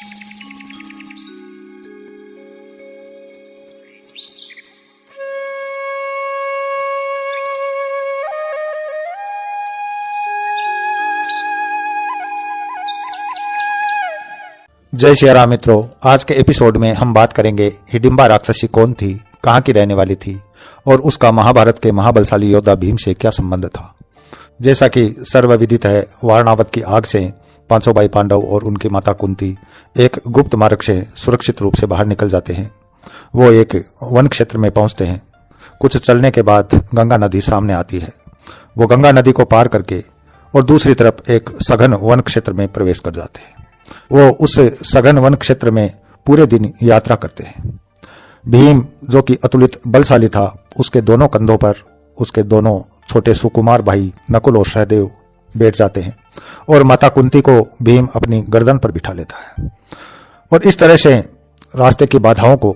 जय श्री राम मित्रों, आज के एपिसोड में हम बात करेंगे हिडिंबा राक्षसी कौन थी, कहाँ की रहने वाली थी और उसका महाभारत के महाबलशाली योद्धा भीम से क्या संबंध था। जैसा कि सर्वविदित है, वारणावत की आग से 500 भाई पांडव और उनकी माता कुंती एक गुप्त मार्ग से सुरक्षित रूप से बाहर निकल जाते हैं। वो एक वन क्षेत्र में पहुंचते हैं। कुछ चलने के बाद गंगा नदी सामने आती है। वो गंगा नदी को पार करके और दूसरी तरफ एक सघन वन क्षेत्र में प्रवेश कर जाते हैं। वो उस सघन वन क्षेत्र में पूरे दिन यात्रा करते हैं। भीम, जो कि अतुलित बलशाली था, उसके दोनों कंधों पर उसके दोनों छोटे सुकुमार भाई नकुल और सहदेव बैठ जाते हैं और माता कुंती को भीम अपनी गर्दन पर बिठा लेता है। और इस तरह से रास्ते की बाधाओं को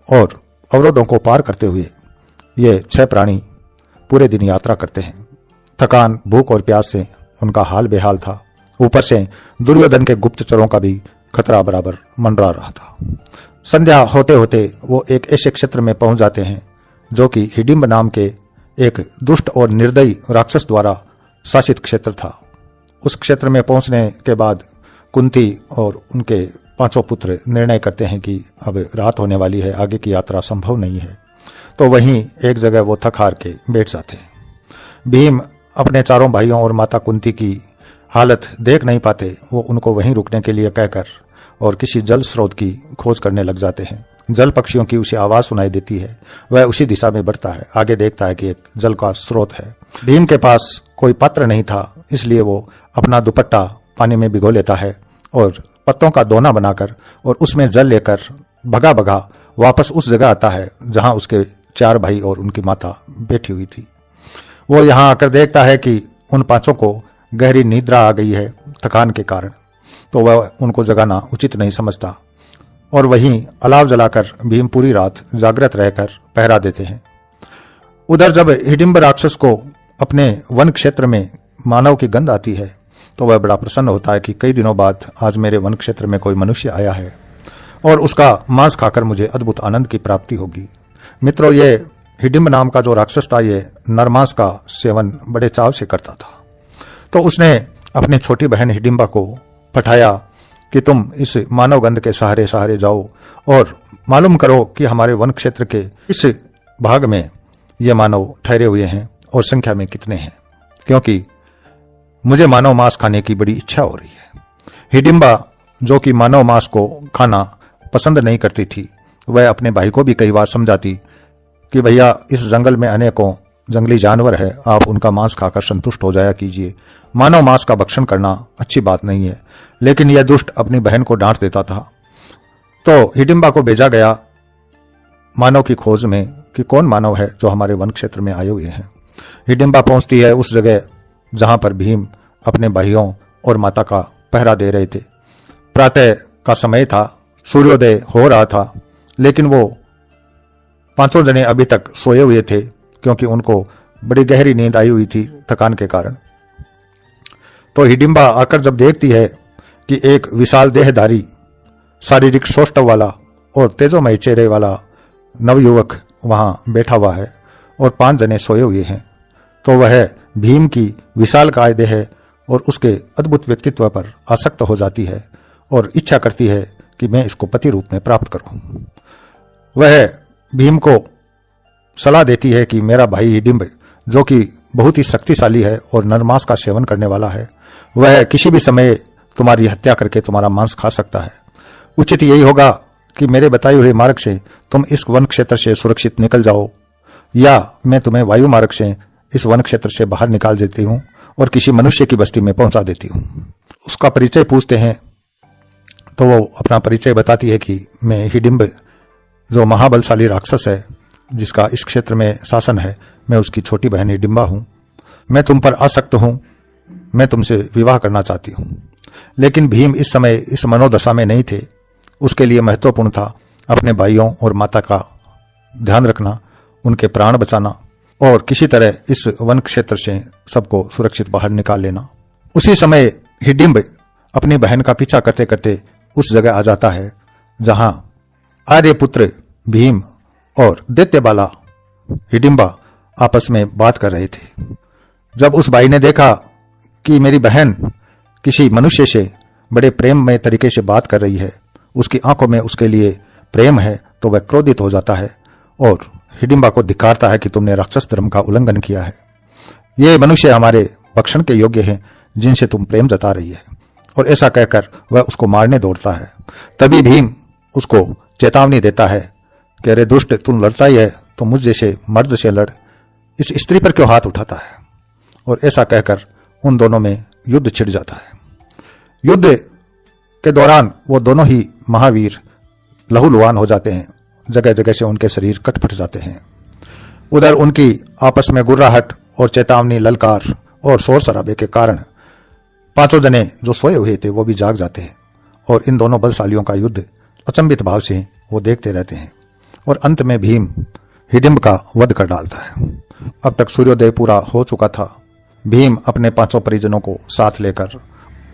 और अवरोधों को पार करते हुए ये 6 प्राणी पूरे दिन यात्रा करते हैं। थकान, भूख और प्यास से उनका हाल बेहाल था। ऊपर से दुर्योधन के गुप्तचरों का भी खतरा बराबर मंडरा रहा था। संध्या होते होते वो एक ऐसे क्षेत्र में पहुंच जाते हैं जो कि हिडिंब नाम के एक दुष्ट और निर्दयी राक्षस द्वारा शासित क्षेत्र था। उस क्षेत्र में पहुंचने के बाद कुंती और उनके 5 पुत्र निर्णय करते हैं कि अब रात होने वाली है, आगे की यात्रा संभव नहीं है। तो वहीं एक जगह वो थक हार के बैठ जाते हैं। भीम अपने 4 भाइयों और माता कुंती की हालत देख नहीं पाते। वो उनको वहीं रुकने के लिए कहकर और किसी जल स्रोत की खोज करने लग जाते हैं। जल पक्षियों की उसे आवाज सुनाई देती है। वह उसी दिशा में बढ़ता है। आगे देखता है कि एक जल का स्रोत है। भीम के पास कोई पात्र नहीं था, इसलिए वो अपना दुपट्टा पानी में भिगो लेता है और पत्तों का दोना बनाकर और उसमें जल लेकर भगा भगा वापस उस जगह आता है जहां उसके 4 भाई और उनकी माता बैठी हुई थी। वो यहाँ आकर देखता है कि उन 5 को गहरी निद्रा आ गई है थकान के कारण। तो वह उनको जगाना उचित नहीं समझता और वहीं अलाव जलाकर भीम पूरी रात जागृत रहकर पहरा देते हैं। उधर जब हिडिंब राक्षस को अपने वन क्षेत्र में मानव की गंध आती है तो वह बड़ा प्रसन्न होता है कि कई दिनों बाद आज मेरे वन क्षेत्र में कोई मनुष्य आया है और उसका मांस खाकर मुझे अद्भुत आनंद की प्राप्ति होगी। मित्रों, ये हिडिंब नाम का जो राक्षस था, ये नरमांस का सेवन बड़े चाव से करता था। तो उसने अपनी छोटी बहन हिडिंबा को पठाया कि तुम इस मानव गंध के सहारे सहारे जाओ और मालूम करो कि हमारे वन क्षेत्र के इस भाग में ये मानव ठहरे हुए हैं और संख्या में कितने हैं, क्योंकि मुझे मानव मांस खाने की बड़ी इच्छा हो रही है। हिडिंबा, जो कि मानव मांस को खाना पसंद नहीं करती थी, वह अपने भाई को भी कई बार समझाती कि भैया, इस जंगल में अनेकों जंगली जानवर है, आप उनका मांस खाकर संतुष्ट हो जाया कीजिए। मानव मांस का भक्षण करना अच्छी बात नहीं है। लेकिन यह दुष्ट अपनी बहन को डांट देता था। तो हिडिंबा को भेजा गया मानव की खोज में कि कौन मानव है जो हमारे वन क्षेत्र में आए हुए हैं। हिडिंबा पहुंचती है उस जगह जहां पर भीम अपने भाइयों और माता का पहरा दे रहे थे। प्रातः का समय था, सूर्योदय हो रहा था, लेकिन वो 5 जने अभी तक सोए हुए थे क्योंकि उनको बड़ी गहरी नींद आई हुई थी थकान के कारण। तो हिडिंबा आकर जब देखती है कि एक विशाल देहधारी, शारीरिक सौष्ठव वाला और तेजोमय चेहरे वाला नवयुवक वहां बैठा हुआ है और 5 जने सोए हुए हैं, तो वह भीम की विशालकाय देह और उसके अद्भुत व्यक्तित्व पर आसक्त हो जाती है और इच्छा करती है कि मैं इसको पति रूप में प्राप्त करूं। वह भीम को सलाह देती है कि मेरा भाई हिडिंब, जो कि बहुत ही शक्तिशाली है और नरमांस का सेवन करने वाला है, वह किसी भी समय तुम्हारी हत्या करके तुम्हारा मांस खा सकता है। उचित यही होगा कि मेरे बताए हुए मार्ग से तुम इस वन क्षेत्र से सुरक्षित निकल जाओ, या मैं तुम्हें वायु मार्ग से इस वन क्षेत्र से बाहर निकाल देती हूँ और किसी मनुष्य की बस्ती में पहुंचा देती हूँ। उसका परिचय पूछते हैं तो वो अपना परिचय बताती है कि मैं हिडिंब, जो महाबलशाली राक्षस है जिसका इस क्षेत्र में शासन है, मैं उसकी छोटी बहन हिडिंबा हूं। मैं तुम पर आसक्त हूं, मैं तुमसे विवाह करना चाहती हूं। लेकिन भीम इस समय इस मनोदशा में नहीं थे। उसके लिए महत्वपूर्ण था अपने भाइयों और माता का ध्यान रखना, उनके प्राण बचाना और किसी तरह इस वन क्षेत्र से सबको सुरक्षित बाहर निकाल लेना। उसी समय हिडिंब अपनी बहन का पीछा करते करते उस जगह आ जाता है जहां आर्यपुत्र भीम और दैत्यबाला हिडिंबा आपस में बात कर रहे थे। जब उस भाई ने देखा कि मेरी बहन किसी मनुष्य से बड़े प्रेम में तरीके से बात कर रही है, उसकी आंखों में उसके लिए प्रेम है, तो वह क्रोधित हो जाता है और हिडिंबा को धिक्कारता है कि तुमने राक्षस धर्म का उल्लंघन किया है। ये मनुष्य हमारे भक्षण के योग्य हैं जिनसे तुम प्रेम जता रही है। और ऐसा कहकर वह उसको मारने दौड़ता है। तभी भीम उसको चेतावनी देता है कि अरे दुष्ट, तुम लड़ता ही है तो मुझ जैसे मर्द से लड़, इस स्त्री पर क्यों हाथ उठाता है। और ऐसा कहकर उन दोनों में युद्ध छिड़ जाता है। युद्ध के दौरान वो दोनों ही महावीर लहूलुहान हो जाते हैं, जगह जगह से उनके शरीर कट फट जाते हैं। उधर उनकी आपस में गुर्राहट और चेतावनी, ललकार और शोर शराबे के कारण पांचों जने जो सोए हुए थे वो भी जाग जाते हैं और इन दोनों बलशालियों का युद्ध अचंभित भाव से वो देखते रहते हैं। और अंत में भीम हिडिंब का वध कर डालता है। अब तक सूर्योदय पूरा हो चुका था। भीम अपने पांचों परिजनों को साथ लेकर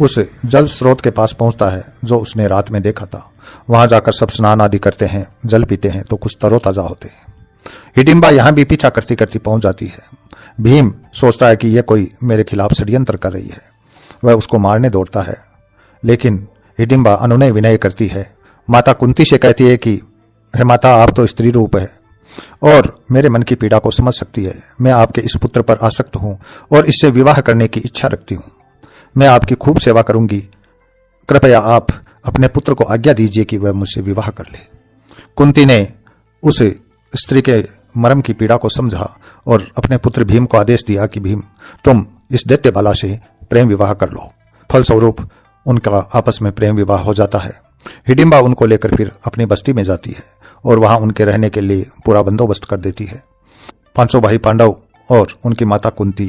उस जल स्रोत के पास पहुंचता है जो उसने रात में देखा था। वहां जाकर सब स्नान आदि करते हैं, जल पीते हैं तो कुछ तरोताजा होते हैं। हिडिंबा यहां भी पीछा करती करती पहुंच जाती है। भीम सोचता है कि यह कोई मेरे खिलाफ षड्यंत्र कर रही है। वह उसको मारने दौड़ता है, लेकिन हिडिंबा अनुनय विनय करती है। माता कुंती से कहती है कि हे माता, आप तो स्त्री रूप है और मेरे मन की पीड़ा को समझ सकती है। मैं आपके इस पुत्र पर आसक्त हूं और इससे विवाह करने की इच्छा रखती हूं। मैं आपकी खूब सेवा करूंगी। कृपया आप अपने पुत्र को आज्ञा दीजिए कि वह मुझसे विवाह कर ले। कुंती ने उस स्त्री के मर्म की पीड़ा को समझा और अपने पुत्र भीम को आदेश दिया कि भीम, तुम इस दैत्यबाला से प्रेम विवाह कर लो। फलस्वरूप उनका आपस में प्रेम विवाह हो जाता है। हिडिंबा उनको लेकर फिर अपनी बस्ती में जाती है और वहां उनके रहने के लिए पूरा बंदोबस्त कर देती है। 500 भाई पांडव और उनकी माता कुंती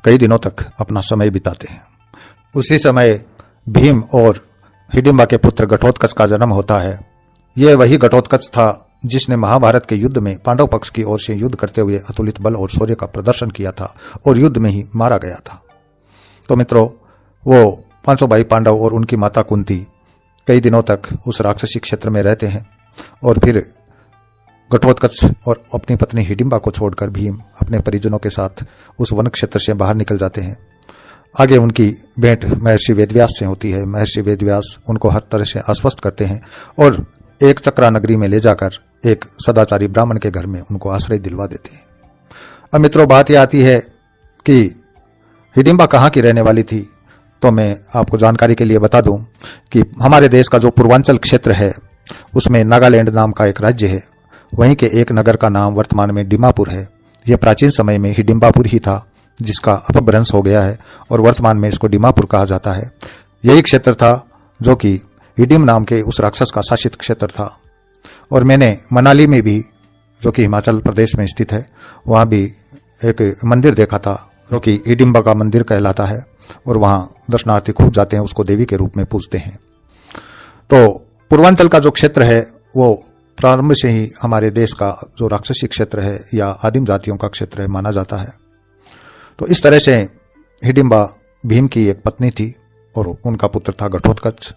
कई दिनों तक अपना समय बिताते हैं। उसी समय भीम और हिडिंबा के पुत्र घटोत्कच का जन्म होता है। यह वही घटोत्कच था जिसने महाभारत के युद्ध में पांडव पक्ष की ओर से युद्ध करते हुए अतुलित बल और शौर्य का प्रदर्शन किया था और युद्ध में ही मारा गया था। तो मित्रों, वो 500 भाई पांडव और उनकी माता कुंती कई दिनों तक उस राक्षसी क्षेत्र में रहते हैं और फिर घटोत्कच और अपनी पत्नी हिडिंबा को छोड़कर भीम अपने परिजनों के साथ उस वन क्षेत्र से बाहर निकल जाते हैं। आगे उनकी भेंट महर्षि वेदव्यास से होती है। महर्षि वेदव्यास उनको हर तरह से आश्वस्त करते हैं और एक चक्रा नगरी में ले जाकर एक सदाचारी ब्राह्मण के घर में उनको आश्रय दिलवा देते हैं। अब मित्रों, बात यह आती है कि हिडिंबा कहाँ की रहने वाली थी। तो मैं आपको जानकारी के लिए बता दूं कि हमारे देश का जो पूर्वांचल क्षेत्र है उसमें नागालैंड नाम का एक राज्य है। वहीं के एक नगर का नाम वर्तमान में डिमापुर है। यह प्राचीन समय में हिडिंबापुर ही था, जिसका अपभ्रंश हो गया है और वर्तमान में इसको डिमापुर कहा जाता है। यही क्षेत्र था जो कि हिडिंब नाम के उस राक्षस का शासित क्षेत्र था। और मैंने मनाली में भी, जो कि हिमाचल प्रदेश में स्थित है, वहाँ भी एक मंदिर देखा था जो कि हिडिंबा का मंदिर कहलाता है और वहाँ दर्शनार्थी खूब जाते हैं, उसको देवी के रूप में पूजते हैं। तो पूर्वांचल का जो क्षेत्र है वो प्रारंभ से ही हमारे देश का जो राक्षसी क्षेत्र है या आदिम जातियों का क्षेत्र है माना जाता है। तो इस तरह से हिडिंबा भीम की एक पत्नी थी और उनका पुत्र था घटोत्कच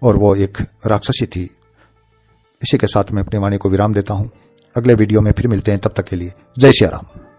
और वो एक राक्षसी थी। इसी के साथ मैं अपनी वाणी को विराम देता हूँ। अगले वीडियो में फिर मिलते हैं, तब तक के लिए जय श्री राम।